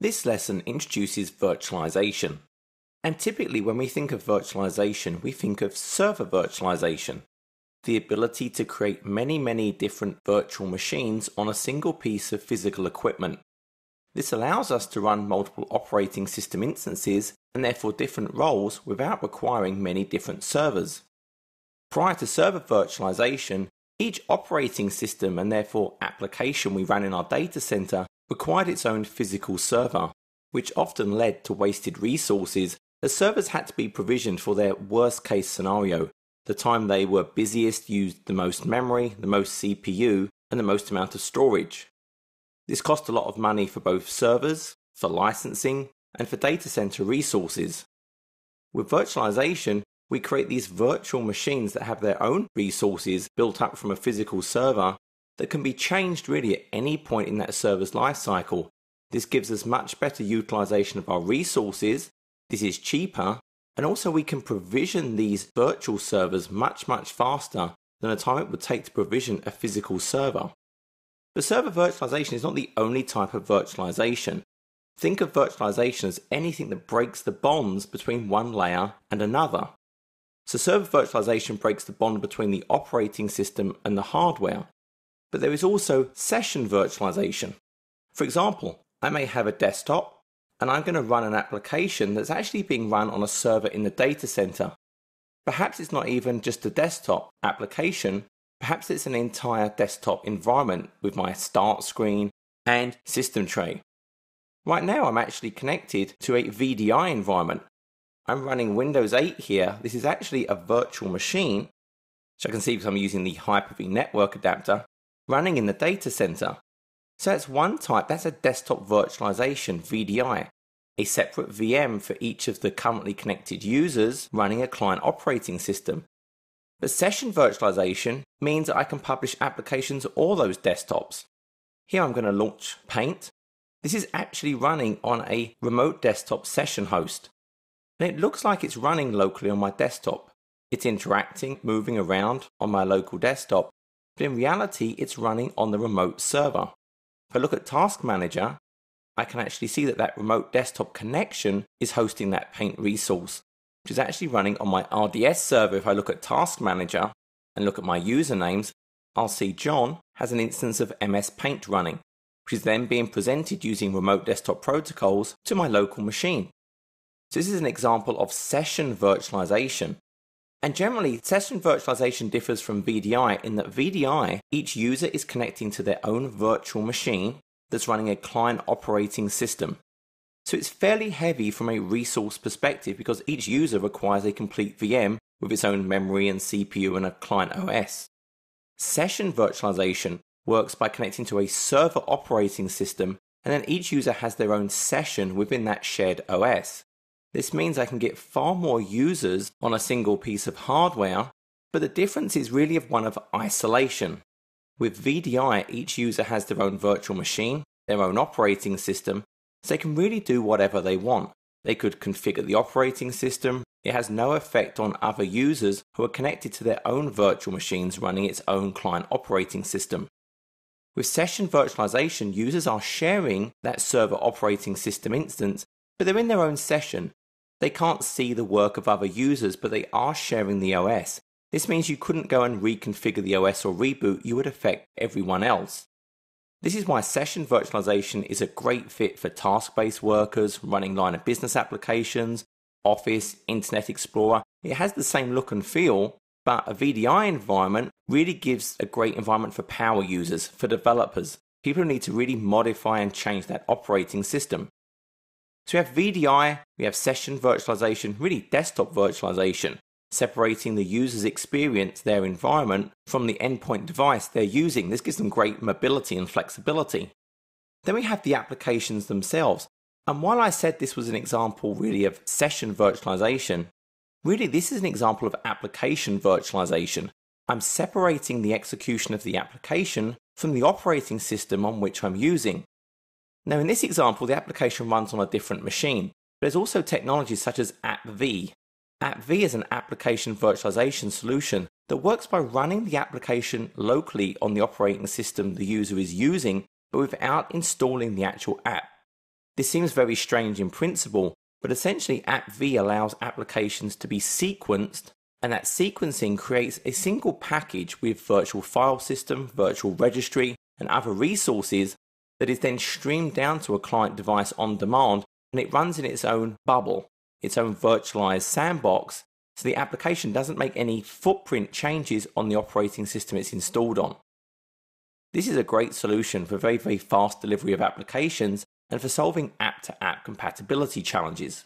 This lesson introduces virtualization. And typically when we think of virtualization, we think of server virtualization, the ability to create many different virtual machines on a single piece of physical equipment. This allows us to run multiple operating system instances and therefore different roles without requiring many different servers. Prior to server virtualization, each operating system and therefore application we ran in our data center required its own physical server, which often led to wasted resources as servers had to be provisioned for their worst case scenario, the time they were busiest, used the most memory, the most CPU, and the most amount of storage. This cost a lot of money for both servers, for licensing, and for data center resources. With virtualization, we create these virtual machines that have their own resources built up from a physical server that can be changed really at any point in that server's lifecycle. This gives us much better utilization of our resources, this is cheaper, and also we can provision these virtual servers much faster than the time it would take to provision a physical server. But server virtualization is not the only type of virtualization. Think of virtualization as anything that breaks the bonds between one layer and another. So server virtualization breaks the bond between the operating system and the hardware. But there is also session virtualization. For example, I may have a desktop and I'm going to run an application that's actually being run on a server in the data center. Perhaps it's not even just a desktop application, perhaps it's an entire desktop environment with my start screen and system tray. Right now I'm actually connected to a VDI environment. I'm running Windows 8 here. This is actually a virtual machine, which I can see because I'm using the Hyper-V network adapter, running in the data center. So that's one type, that's a desktop virtualization, VDI, a separate VM for each of the currently connected users running a client operating system. But session virtualization means that I can publish applications to all those desktops. Here I'm going to launch Paint. This is actually running on a remote desktop session host. And it looks like it's running locally on my desktop. It's interacting, moving around on my local desktop, but in reality it's running on the remote server. If I look at Task Manager, I can actually see that that remote desktop connection is hosting that Paint resource, which is actually running on my RDS server. If I look at Task Manager and look at my usernames, I'll see John has an instance of MS Paint running, which is then being presented using remote desktop protocols to my local machine. So this is an example of session virtualization. And generally, session virtualization differs from VDI in that VDI, each user is connecting to their own virtual machine that's running a client operating system. So it's fairly heavy from a resource perspective because each user requires a complete VM with its own memory and CPU and a client OS. Session virtualization works by connecting to a server operating system, and then each user has their own session within that shared OS. This means I can get far more users on a single piece of hardware, but the difference is really of one of isolation. With VDI, each user has their own virtual machine, their own operating system, so they can really do whatever they want. They could configure the operating system. It has no effect on other users who are connected to their own virtual machines running its own client operating system. With session virtualization, users are sharing that server operating system instance, but they're in their own session. They can't see the work of other users, but they are sharing the OS. This means you couldn't go and reconfigure the OS or reboot, you would affect everyone else. This is why session virtualization is a great fit for task-based workers running line of business applications, Office, Internet Explorer. It has the same look and feel, but a VDI environment really gives a great environment for power users, for developers, people who need to really modify and change that operating system. So we have VDI, we have session virtualization, really desktop virtualization, separating the user's experience, their environment, from the endpoint device they're using. This gives them great mobility and flexibility. Then we have the applications themselves. And while I said this was an example really of session virtualization, really this is an example of application virtualization. I'm separating the execution of the application from the operating system on which I'm using. Now in this example, the application runs on a different machine, but there's also technologies such as App-V. App-V is an application virtualization solution that works by running the application locally on the operating system the user is using, but without installing the actual app. This seems very strange in principle, but essentially AppV allows applications to be sequenced, and that sequencing creates a single package with virtual file system, virtual registry, and other resources that is then streamed down to a client device on demand, and it runs in its own bubble, its own virtualized sandbox, so the application doesn't make any footprint changes on the operating system it's installed on. This is a great solution for very, very fast delivery of applications and for solving app-to-app compatibility challenges.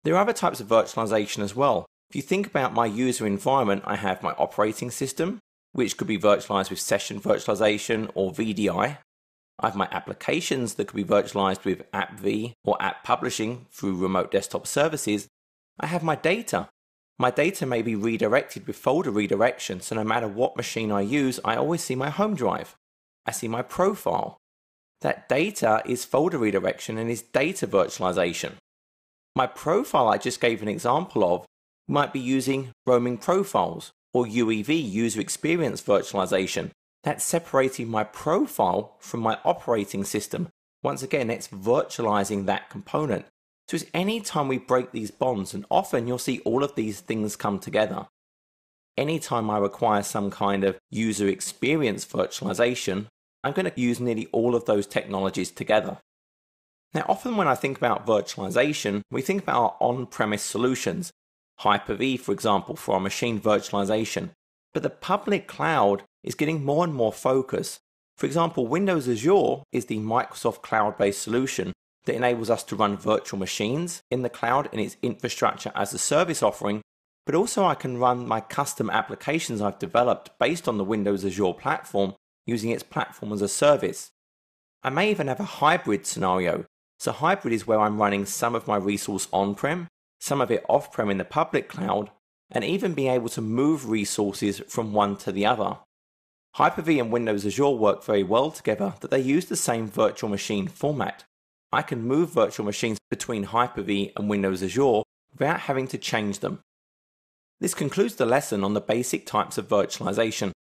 There are other types of virtualization as well. If you think about my user environment, I have my operating system, which could be virtualized with session virtualization or VDI. I have my applications that could be virtualized with AppV or app publishing through remote desktop services. I have my data. My data may be redirected with folder redirection, so no matter what machine I use, I always see my home drive. I see my profile. That data is folder redirection and is data virtualization. My profile I just gave an example of might be using roaming profiles or UEV, user experience virtualization. That's separating my profile from my operating system. Once again, it's virtualizing that component. So it's any time we break these bonds, and often you'll see all of these things come together. Anytime I require some kind of user experience virtualization, I'm going to use nearly all of those technologies together. Now, often when I think about virtualization, we think about our on-premise solutions. Hyper-V, for example, for our machine virtualization. But the public cloud is getting more and more focus. For example, Windows Azure is the Microsoft cloud-based solution that enables us to run virtual machines in the cloud in its infrastructure as a service offering, but also I can run my custom applications I've developed based on the Windows Azure platform using its platform as a service. I may even have a hybrid scenario. So hybrid is where I'm running some of my resource on-prem, some of it off-prem in the public cloud, and even being able to move resources from one to the other. Hyper-V and Windows Azure work very well together, that they use the same virtual machine format. I can move virtual machines between Hyper-V and Windows Azure without having to change them. This concludes the lesson on the basic types of virtualization.